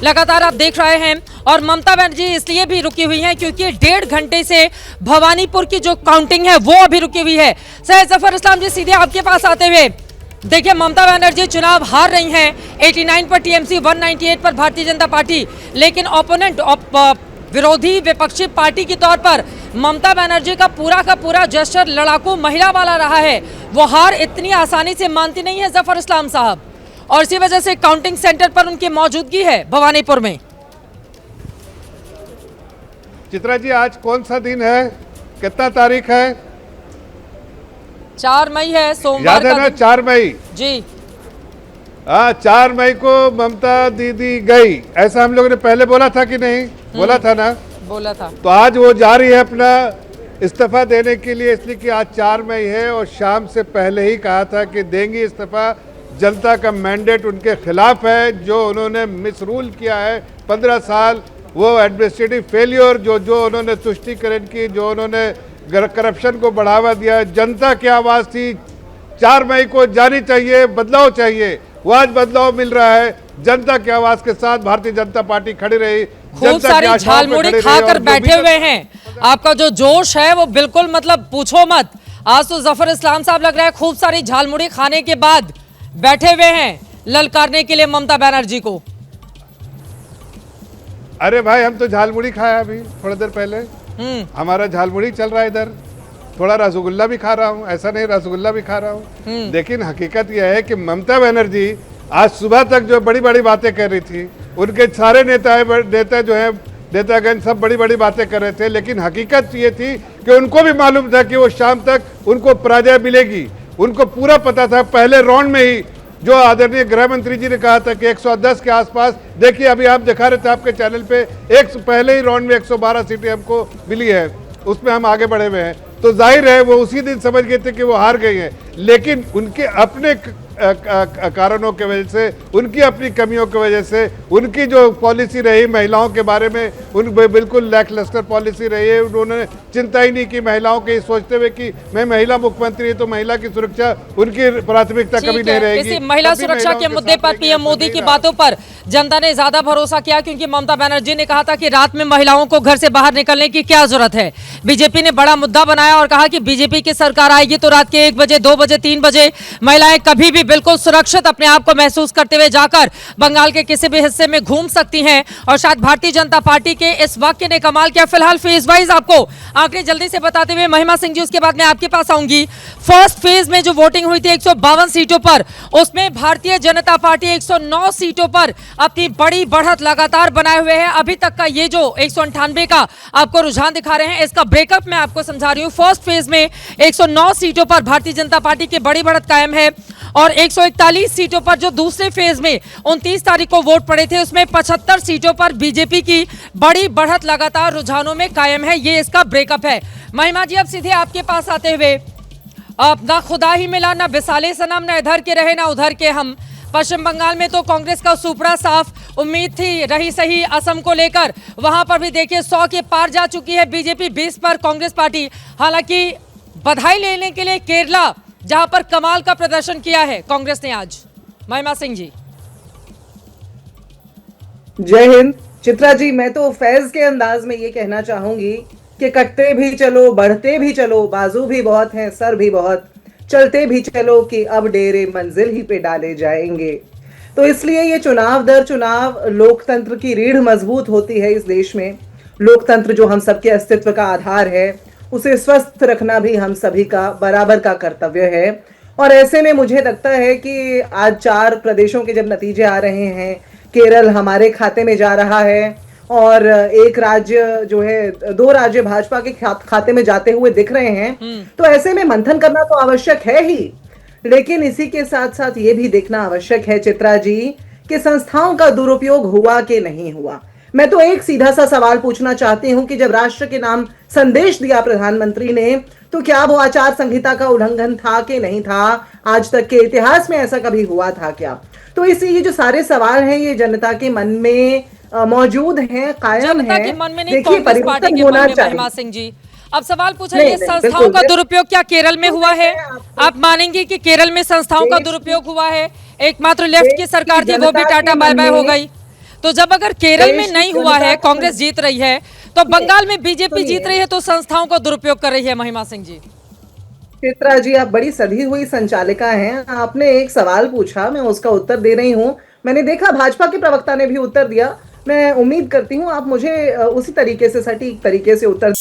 लगातार आप देख रहे हैं। और ममता बनर्जी इसलिए भी रुकी हुई हैं क्योंकि 1.5 घंटे से भवानीपुर की जो काउंटिंग है वो अभी रुकी हुई है। सैयद जफर इस्लाम जी, सीधे आपके पास आते हुए, देखिए ममता बनर्जी चुनाव हार रही हैं, 89 पर टीएमसी, 198 पर भारतीय जनता पार्टी, लेकिन ओपोनेंट विरोधी विपक्षी पार्टी के तौर पर ममता बनर्जी का पूरा जेस्चर लड़ाकू महिला वाला रहा है। वो हार इतनी आसानी से मानती नहीं है जफर इस्लाम साहब, और इसी वजह से काउंटिंग सेंटर पर उनकी मौजूदगी है भवानीपुर में। चित्रा जी, आज कौन सा दिन है, कितना तारीख है? 4 मई है, सोमवार याद है का ना? दिन। 4 मई जी हाँ, 4 मई को ममता दीदी गई, ऐसा हम लोगों ने पहले बोला था कि नहीं? बोला था ना? बोला था। तो आज वो जा रही है अपना इस्तीफा देने के लिए, इसलिए कि आज 4 मई है और शाम से पहले ही कहा था कि देंगी इस्तीफा। जनता का मैंडेट उनके खिलाफ है, जो उन्होंने मिसरूल किया है 15 साल, वो एडमिनिस्ट्रेटिव फेलियर जो उन्होंने तुष्टिकरण की, जो उन्होंने करप्शन को बढ़ावा दिया। जनता की आवाज़ थी, 4 मई को जानी चाहिए, बदलाव चाहिए। वो आज बदलाव मिल रहा है। जनता की आवाज़ के साथ भारतीय जनता पार्टी खड़ी रही, खूब सारी झालमुड़ी खाकर बैठे हुए हैं। आपका जो जोश है वो बिल्कुल मतलब पूछो मत। आज तो जफर इस्लाम साहब लग रहा है खूब सारी झालमुड़ी खाने के बाद बैठे हुए हैं ललकारने के लिए ममता बनर्जी को। अरे भाई, हम तो झालमुड़ी खाया अभी थोड़ी देर पहले, हमारा झालमुड़ी चल रहा है इधर। थोड़ा रसगुल्ला भी खा रहा हूँ, ऐसा नहीं रसगुल्ला भी खा रहा हूँ। लेकिन हकीकत यह है कि ममता बनर्जी आज सुबह तक जो बड़ी बड़ी बातें कर रही थी, उनके सारे नेता जो हैं, नेतागण सब बड़ी बड़ी बातें कर रहे थे, लेकिन हकीकत ये थी कि उनको भी मालूम था कि वो शाम तक उनको पराजय मिलेगी। उनको पूरा पता था पहले राउंड में ही, जो आदरणीय गृह मंत्री जी ने कहा था कि 110 के आसपास। देखिए अभी आप दिखा रहे थे आपके चैनल पे, पहले ही राउंड में 112 सीटें हमको मिली है, उसमें हम आगे बढ़े हुए हैं। तो जाहिर है वो उसी दिन समझ गए थे कि वो हार गई हैं, लेकिन उनके अपने कारणों की वजह से, उनकी अपनी कमियों की वजह से, उनकी जो पॉलिसी रही महिलाओं के बारे में, उन बिल्कुल लैकलस्टर पॉलिसी रही है। उन्होंने चिंता ही नहीं की महिलाओं के, सोचते हुए कि मैं महिला मुख्यमंत्री, तो महिला की सुरक्षा उनकी प्राथमिकता कभी नहीं रहेगी। इसी महिला सुरक्षा के मुद्दे पर पीएम मोदी की बातों पर जनता ने ज्यादा भरोसा किया, क्योंकि ममता बनर्जी ने कहा था कि रात में महिलाओं को घर से बाहर निकलने की क्या जरूरत है। बीजेपी ने बड़ा मुद्दा बनाया और कहा कि बीजेपी की सरकार आएगी तो रात के 1 बजे, 2 बजे, 3 बजे महिलाएं कभी भी बिल्कुल सुरक्षित अपने आप को महसूस करते हुए जाकर बंगाल के किसी भी हिस्से में घूम सकती हैं। और शायद भारतीय जनता पार्टी के इस वाक्य ने कमाल किया। फिलहाल फेज वाइज आपको आंकड़े जल्दी से बताते हुए महिमा सिंह जी, उसके बाद मैं आपके पास आऊंगी। फर्स्ट फेज में जो वोटिंग हुई थी 152 सीटों पर, उसमें भारतीय जनता पार्टी 109 सीटों पर अपनी बड़ी बढ़त लगातार बनाए हुए है। अभी तक का ये जो 198 का आपको रुझान दिखा रहे हैं, इसका ब्रेकअप मैं आपको समझा रही हूँ। फर्स्ट फेज में 109 सीटों पर भारतीय जनता पार्टी की बड़ी बढ़त कायम है, और 141 सीटों पर जो दूसरे फेज में 29 तारीख को वोट पड़े थे, उसमें 75 सीटों पर बीजेपी की बड़ी बढ़त लगातार रुझानों में कायम है। ये इसका ब्रेकअप है। महिमा जी, अब सीधे आपके पास आते हुए, अब ना खुदा ही मिला, ना बिसाले सनम, ना इधर के रहे ना उधर के हम। पश्चिम बंगाल में तो कांग्रेस का सुपड़ा साफ, उम्मीद थी रही सही असम को लेकर, वहां पर भी देखिए 100 के पार जा चुकी है बीजेपी, 20 पर कांग्रेस पार्टी। हालांकि बधाई लेने के लिए केरला, जहां पर कमाल का प्रदर्शन किया है कांग्रेस ने आज। महिमा सिंह जी, जय हिंद। चित्रा जी, मैं तो फैज के अंदाज में ये कहना चाहूंगी कि कटते भी चलो, बढ़ते भी चलो, बाजू भी बहुत हैं, सर भी बहुत, चलते भी चलो कि अब डेरे मंजिल ही पे डाले जाएंगे। तो इसलिए ये चुनाव दर चुनाव लोकतंत्र की रीढ़ मजबूत होती है इस देश में। लोकतंत्र जो हम सबके अस्तित्व का आधार है, उसे स्वस्थ रखना भी हम सभी का बराबर का कर्तव्य है। और ऐसे में मुझे लगता है कि आज 4 प्रदेशों के जब नतीजे आ रहे हैं, केरल हमारे खाते में जा रहा है, और एक राज्य जो है, 2 राज्य भाजपा के खाते में जाते हुए दिख रहे हैं, तो ऐसे में मंथन करना तो आवश्यक है ही, लेकिन इसी के साथ साथ ये भी देखना आवश्यक है चित्रा जी कि संस्थाओं का दुरुपयोग हुआ कि नहीं हुआ। मैं तो एक सीधा सा सवाल पूछना चाहती हूं कि जब राष्ट्र के नाम संदेश दिया प्रधानमंत्री ने, तो क्या वो आचार संहिता का उल्लंघन था कि नहीं था? आज तक के इतिहास में ऐसा कभी हुआ था क्या? तो इसी ये जो सारे सवाल हैं, ये जनता के मन में मौजूद हैं, कायम हैं। देखिए, परिवर्तन होना चाहिए। महिमा सिंह जी, अब सवाल पूछा, ये संस्थाओं का दुरुपयोग क्या केरल में हुआ है? आप मानेंगे कि केरल में संस्थाओं का दुरुपयोग हुआ है? एकमात्र लेफ्ट की सरकार थी, वो भी टाटा बाय बाय हो गई। तो जब अगर केरल में देश नहीं की हुआ है, जनता कांग्रेस जीत रही है, तो बंगाल में बीजेपी सुनिए। जीत रही है, तो संस्थाओं का दुरुपयोग कर रही है महिमा सिंह जी। चित्रा जी, आप बड़ी सधी हुई संचालिका हैं। आपने एक सवाल पूछा, मैं उसका उत्तर दे रही हूं। मैंने देखा भाजपा के प्रवक्ता ने भी उत्तर दिया। मैं उम्मीद करती हूं आप मुझे उसी तरीके से, सटीक तरीके से उत्तर